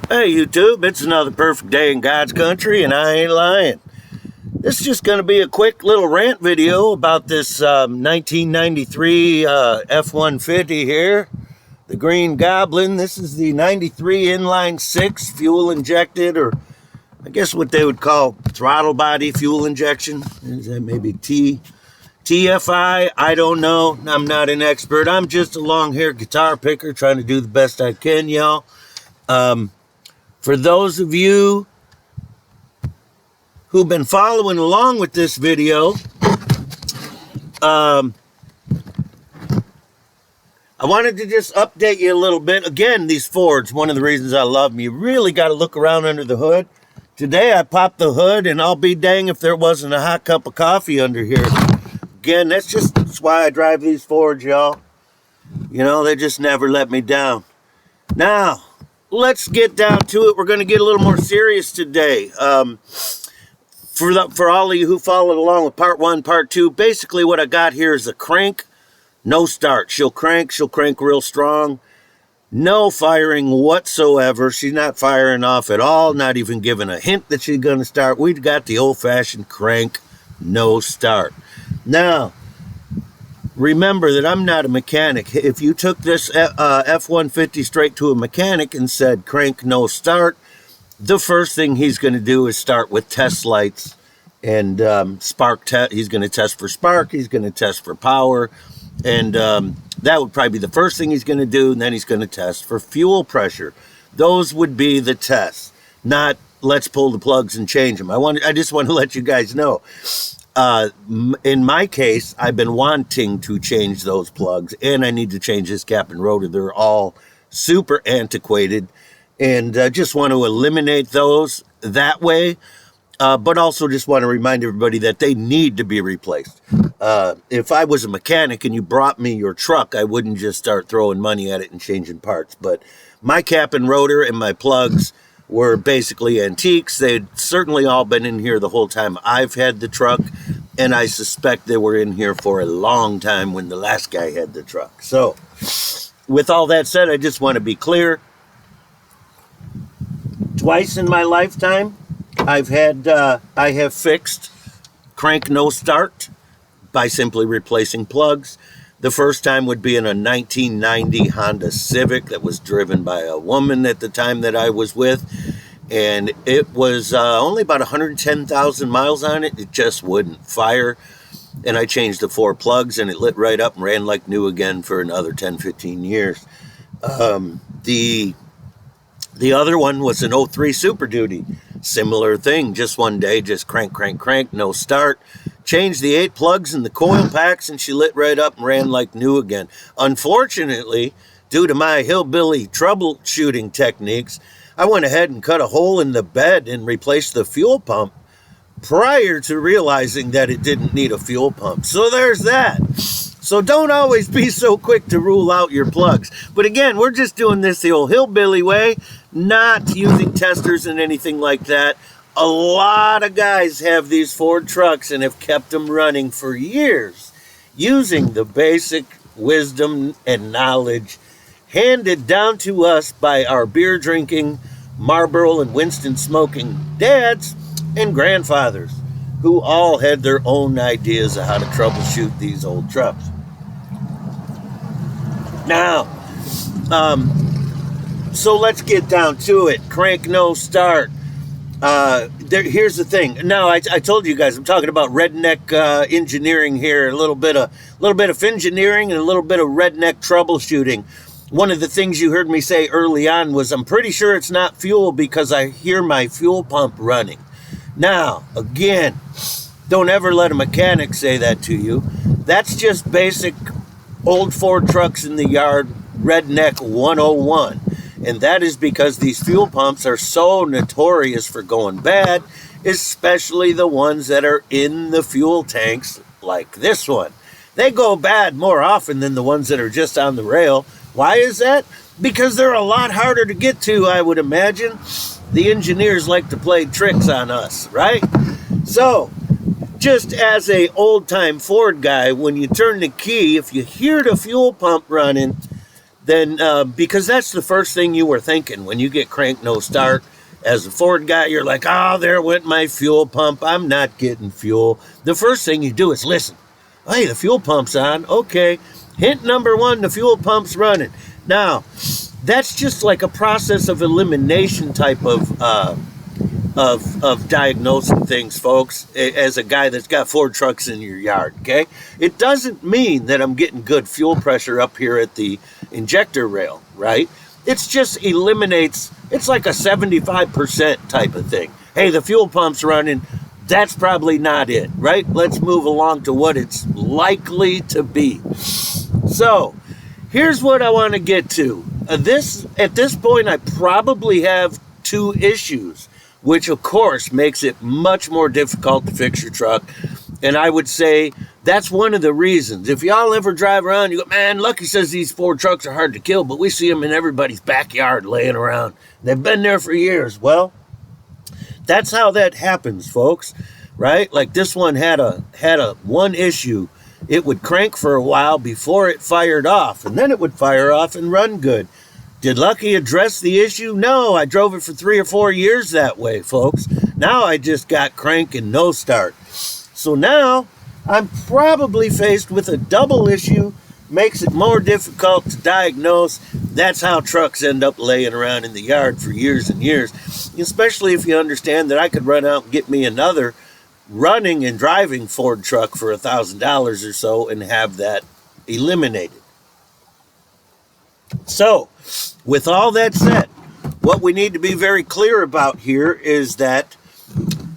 Hey YouTube, it's another perfect day in God's country and I ain't lying. This is just going to be a quick little rant video about this 1993 F-150 here. The Green Goblin. This is the 93 inline 6 fuel injected, or I guess what they would call throttle body fuel injection. Is that maybe TFI? I don't know. I'm not an expert. I'm just a long-haired guitar picker trying to do the best I can, y'all. For those of you who've been following along with this video, I wanted to just update you a little bit. Again, these Fords, one of the reasons I love them, you really got to look around under the hood. Today I popped the hood, and I'll be dang if there wasn't a hot cup of coffee under here. Again, that's why I drive these Fords, y'all. You know, they just never let me down. Now, let's get down to it. We're going to get a little more serious today. For all of you who followed along with part one, part two, basically what I got here is a crank, no start. She'll crank real strong. No firing whatsoever. She's not firing off at all, not even giving a hint that she's going to start. We've got the old-fashioned crank, no start. Now, remember that I'm not a mechanic. If you took this F-150 straight to a mechanic and said crank, no start, the first thing he's going to do is start with test lights and spark test. He's going to test for spark. He's going to test for power. And that would probably be the first thing he's going to do. And then he's going to test for fuel pressure. Those would be the tests, not let's pull the plugs and change them. I just want to let you guys know. In my case, I've been wanting to change those plugs, and I need to change this cap and rotor. They're all super antiquated, and I just want to eliminate those that way, but also just want to remind everybody that they need to be replaced. If I was a mechanic and you brought me your truck, I wouldn't just start throwing money at it and changing parts, but my cap and rotor and my plugs were basically antiques. They'd certainly all been in here the whole time I've had the truck, and I suspect they were in here for a long time when the last guy had the truck. So, with all that said, I just want to be clear. Twice in my lifetime, I have fixed crank no start by simply replacing plugs. The first time would be in a 1990 Honda Civic that was driven by a woman at the time that I was with. And it was only about 110,000 miles on it. It just wouldn't fire. And I changed the 4 plugs and it lit right up and ran like new again for another 10, 15 years. The other one was an 03 Super Duty. Similar thing, just one day, just crank, no start. Changed the 8 plugs in the coil packs and she lit right up and ran like new again. Unfortunately, due to my hillbilly troubleshooting techniques, I went ahead and cut a hole in the bed and replaced the fuel pump prior to realizing that it didn't need a fuel pump. So there's that. So don't always be so quick to rule out your plugs. But again, we're just doing this the old hillbilly way, not using testers and anything like that. A lot of guys have these Ford trucks and have kept them running for years using the basic wisdom and knowledge handed down to us by our beer drinking, Marlboro and Winston smoking dads and grandfathers who all had their own ideas of how to troubleshoot these old trucks. Now, so let's get down to it. Crank no start. Here's the thing. Now, I told you guys I'm talking about redneck engineering here. A little bit of engineering and a little bit of redneck troubleshooting. One of the things you heard me say early on was I'm pretty sure it's not fuel because I hear my fuel pump running. Now, again, don't ever let a mechanic say that to you. That's just basic old Ford trucks in the yard redneck 101. And that is because these fuel pumps are so notorious for going bad, especially the ones that are in the fuel tanks like this one. They go bad more often than the ones that are just on the rail. Why is that? Because they're a lot harder to get to, I would imagine. The engineers like to play tricks on us, right? So, just as a old-time Ford guy, when you turn the key, if you hear the fuel pump running, then because that's the first thing you were thinking when you get crank no start. As a Ford guy, you're like, oh, there went my fuel pump. I'm not getting fuel. The first thing you do is listen. Hey, the fuel pump's on. Okay. Hint number one, the fuel pump's running. Now, that's just like a process of elimination type of diagnosing things, folks, as a guy that's got 4 trucks in your yard, okay? It doesn't mean that I'm getting good fuel pressure up here at the injector rail, right? It's just eliminates, it's like a 75% type of thing. Hey, the fuel pump's running. That's probably not it, right? Let's move along to what it's likely to be. So, here's what I want to get to. At this point, I probably have 2 issues, which of course makes it much more difficult to fix your truck. And I would say that's one of the reasons. If y'all ever drive around, you go, man, Lucky says these Ford trucks are hard to kill, but we see them in everybody's backyard laying around. They've been there for years. Well, that's how that happens, folks, right? Like this one had a one issue. It would crank for a while before it fired off, and then it would fire off and run good. Did Lucky address the issue? No, I drove it for 3 or 4 years that way, folks. Now I just got crank and no start. So now I'm probably faced with a double issue, makes it more difficult to diagnose. That's how trucks end up laying around in the yard for years and years, especially if you understand that I could run out and get me another running and driving Ford truck for $1,000 or so and have that eliminated. So, with all that said, what we need to be very clear about here is that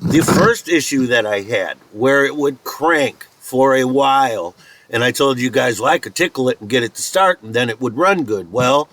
the first issue that I had, where it would crank for a while, and I told you guys, well, I could tickle it and get it to start, and then it would run good. Well,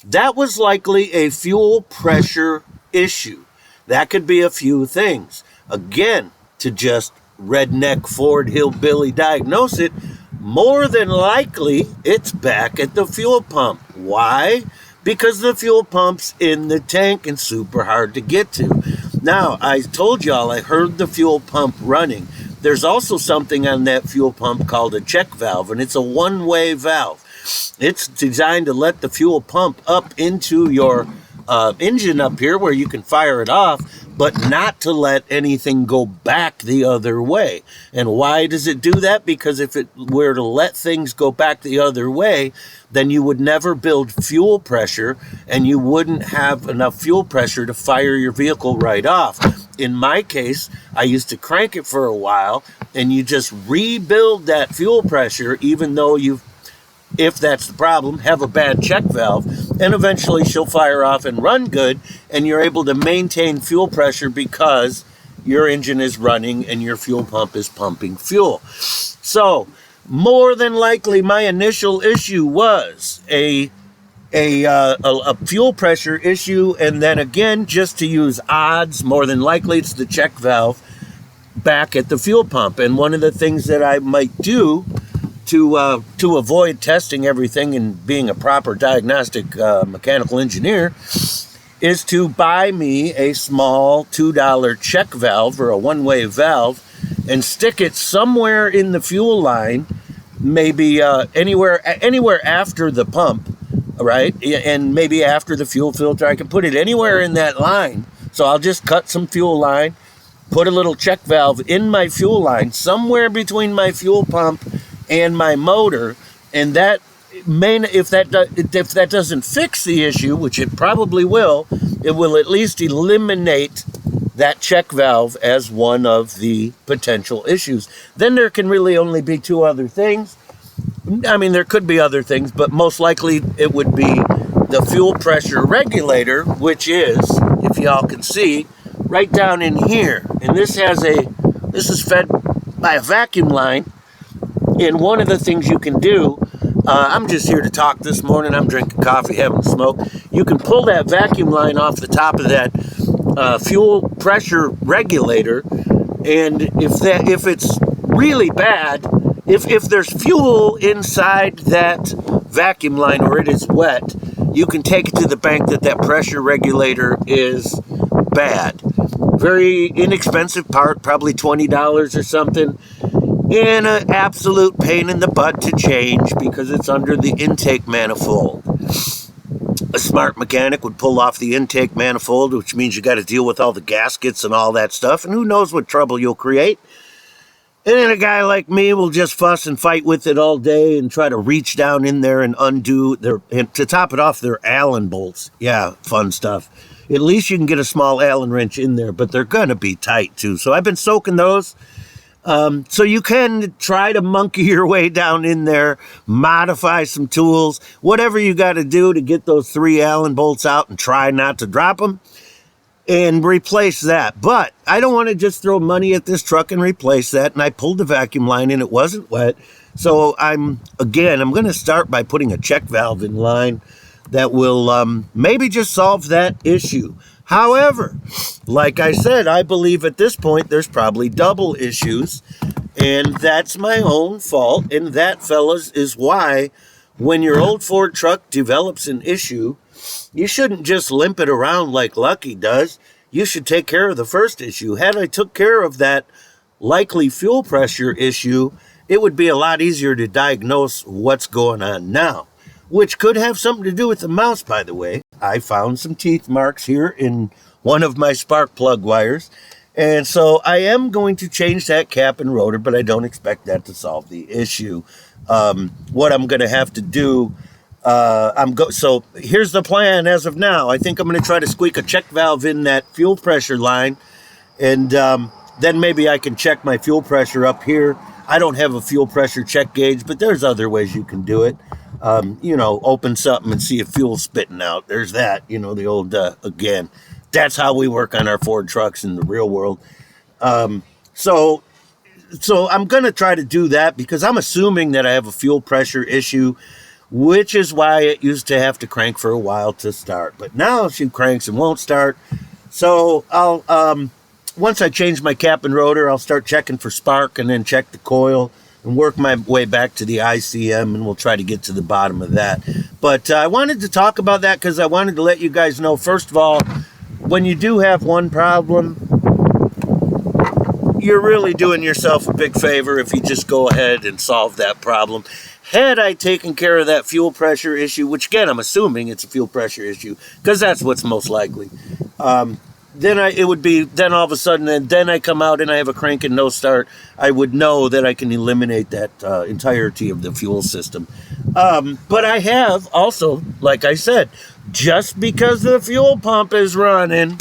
that was likely a fuel pressure issue. That could be a few things. Again, to just redneck Ford hillbilly diagnose it, more than likely, it's back at the fuel pump. Why? Because the fuel pump's in the tank and super hard to get to. Now, I told y'all I heard the fuel pump running. There's also something on that fuel pump called a check valve, and it's a one-way valve. It's designed to let the fuel pump up into your engine up here where you can fire it off, but not to let anything go back the other way. And why does it do that? Because if it were to let things go back the other way, then you would never build fuel pressure, and you wouldn't have enough fuel pressure to fire your vehicle right off. In my case, I used to crank it for a while, and you just rebuild that fuel pressure, even though if that's the problem, have a bad check valve, and eventually she'll fire off and run good, and you're able to maintain fuel pressure because your engine is running and your fuel pump is pumping fuel. So, more than likely, my initial issue was a fuel pressure issue, and then again, just to use odds, more than likely it's the check valve back at the fuel pump. And one of the things that I might do to avoid testing everything and being a proper diagnostic mechanical engineer is to buy me a small $2 check valve or a one-way valve and stick it somewhere in the fuel line, maybe anywhere after the pump, right? And maybe after the fuel filter. I can put it anywhere in that line. So I'll just cut some fuel line, put a little check valve in my fuel line, somewhere between my fuel pump and my motor, and that if that doesn't fix the issue, which it probably will, it will at least eliminate that check valve as one of the potential issues. Then there can really only be 2 other things. I mean, there could be other things, but most likely it would be the fuel pressure regulator, which is, if y'all can see, right down in here. And this is fed by a vacuum line. And one of the things you can do, I'm just here to talk this morning. I'm drinking coffee, having a smoke. You can pull that vacuum line off the top of that fuel pressure regulator, and if it's really bad, if there's fuel inside that vacuum line or it is wet, you can take it to the bank that pressure regulator is bad. Very inexpensive part, probably $20 or something. And an absolute pain in the butt to change because it's under the intake manifold. A smart mechanic would pull off the intake manifold, which means you got to deal with all the gaskets and all that stuff, and who knows what trouble you'll create. And then a guy like me will just fuss and fight with it all day and try to reach down in there and undo and to top it off, their Allen bolts. Yeah, fun stuff. At least you can get a small Allen wrench in there, but they're going to be tight too. So I've been soaking those. So you can try to monkey your way down in there, modify some tools, whatever you got to do to get those 3 Allen bolts out and try not to drop them. And replace that. But I don't want to just throw money at this truck and replace that. And I pulled the vacuum line and it wasn't wet. So I'm going to start by putting a check valve in line that will maybe just solve that issue. However, like I said, I believe at this point there's probably double issues. And that's my own fault. And that, fellas, is why when your old Ford truck develops an issue, you shouldn't just limp it around like Lucky does. You should take care of the first issue. Had I took care of that likely fuel pressure issue, it would be a lot easier to diagnose what's going on now, which could have something to do with the mouse, by the way. I found some teeth marks here in one of my spark plug wires. And so I am going to change that cap and rotor, but I don't expect that to solve the issue. What I'm going to have to do, so here's the plan as of now. I think I'm going to try to squeak a check valve in that fuel pressure line, and then maybe I can check my fuel pressure up here. I don't have a fuel pressure check gauge, but there's other ways you can do it. Open something and see if fuel's spitting out. There's that, the old, again, that's how we work on our Ford trucks in the real world. So I'm going to try to do that because I'm assuming that I have a fuel pressure issue, which is why it used to have to crank for a while to start. But now she cranks and won't start. So I'll, once I change my cap and rotor, I'll start checking for spark and then check the coil and work my way back to the ICM, and we'll try to get to the bottom of that. But I wanted to talk about that because I wanted to let you guys know, first of all, when you do have one problem, you're really doing yourself a big favor if you just go ahead and solve that problem. Had I taken care of that fuel pressure issue, which again, I'm assuming it's a fuel pressure issue, because that's what's most likely, then all of a sudden, and then I come out and I have a crank and no start, I would know that I can eliminate that entirety of the fuel system. But I have also, like I said, just because the fuel pump is running,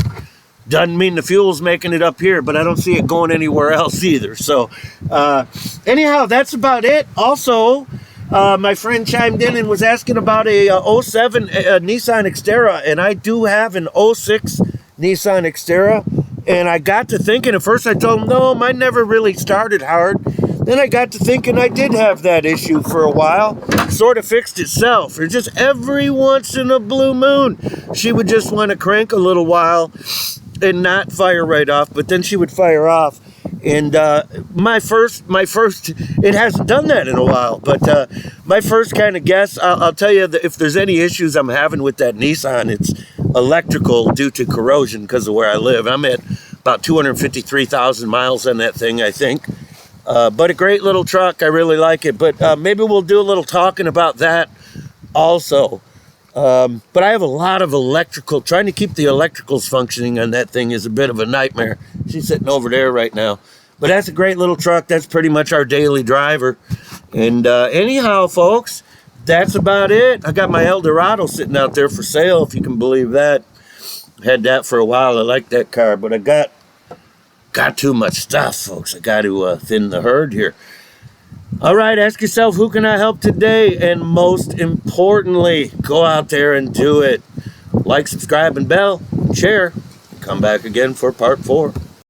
doesn't mean the fuel's making it up here, but I don't see it going anywhere else either. So anyhow, that's about it. Also, my friend chimed in and was asking about a 07 Nissan Xterra, and I do have an 06 Nissan Xterra, and I got to thinking, at first I told him, no, mine never really started hard. Then I got to thinking I did have that issue for a while. Sort of fixed itself. Or just every once in a blue moon, she would just want to crank a little while and not fire right off, but then she would fire off. And my first, it hasn't done that in a while, but my first kind of guess, I'll tell you that if there's any issues I'm having with that Nissan, it's electrical due to corrosion because of where I live. I'm at about 253,000 miles on that thing, I think. But a great little truck. I really like it. But maybe we'll do a little talking about that also. But I have a lot of electrical. Trying to keep the electricals functioning on that thing is a bit of a nightmare. She's sitting over there right now. But that's a great little truck. That's pretty much our daily driver. And anyhow, folks, that's about it. I got my Eldorado sitting out there for sale, if you can believe that. Had that for a while. I like that car, but I got too much stuff, folks. I got to thin the herd here. All right, ask yourself, who can I help today? And most importantly, go out there and do it. Like, subscribe, and bell, share. Come back again for part 4.